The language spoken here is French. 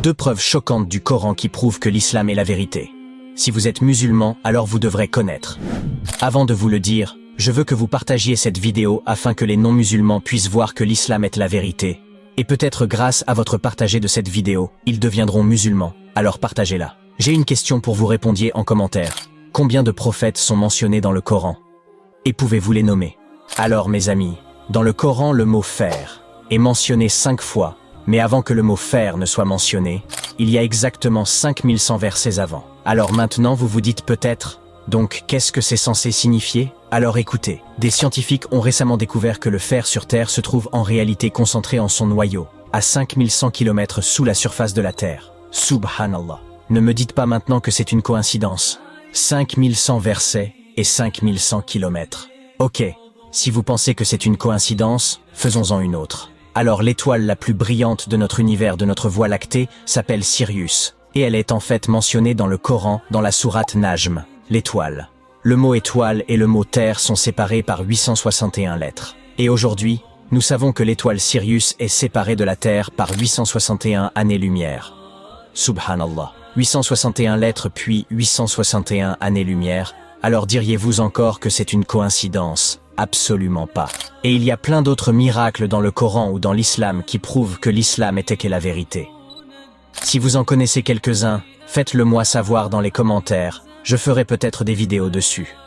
2 preuves choquantes du Coran qui prouvent que l'islam est la vérité. Si vous êtes musulman, alors vous devrez connaître. Avant de vous le dire, je veux que vous partagiez cette vidéo afin que les non-musulmans puissent voir que l'islam est la vérité. Et peut-être grâce à votre partage de cette vidéo, ils deviendront musulmans, alors partagez-la. J'ai une question pour vous, répondiez en commentaire. Combien de prophètes sont mentionnés dans le Coran? Et pouvez-vous les nommer? Alors mes amis, dans le Coran le mot faire est mentionné 5 fois, mais avant que le mot faire ne soit mentionné, il y a exactement 5100 versets avant. Alors maintenant vous vous dites peut-être, donc qu'est-ce que c'est censé signifier? Alors écoutez, des scientifiques ont récemment découvert que le fer sur Terre se trouve en réalité concentré en son noyau, à 5100 km sous la surface de la Terre. Subhanallah. Ne me dites pas maintenant que c'est une coïncidence. 5100 versets et 5100 km. Ok, si vous pensez que c'est une coïncidence, faisons-en une autre. Alors l'étoile la plus brillante de notre univers, de notre voie lactée, s'appelle Sirius. Et elle est en fait mentionnée dans le Coran, dans la sourate Najm, l'étoile. Le mot étoile et le mot terre sont séparés par 861 lettres. Et aujourd'hui, nous savons que l'étoile Sirius est séparée de la Terre par 861 années-lumière. Subhanallah. 861 lettres puis 861 années-lumière. Alors diriez-vous encore que c'est une coïncidence? Absolument pas. Et il y a plein d'autres miracles dans le Coran ou dans l'islam qui prouvent que l'islam était la vérité. Si vous en connaissez quelques-uns, faites-le moi savoir dans les commentaires, je ferai peut-être des vidéos dessus.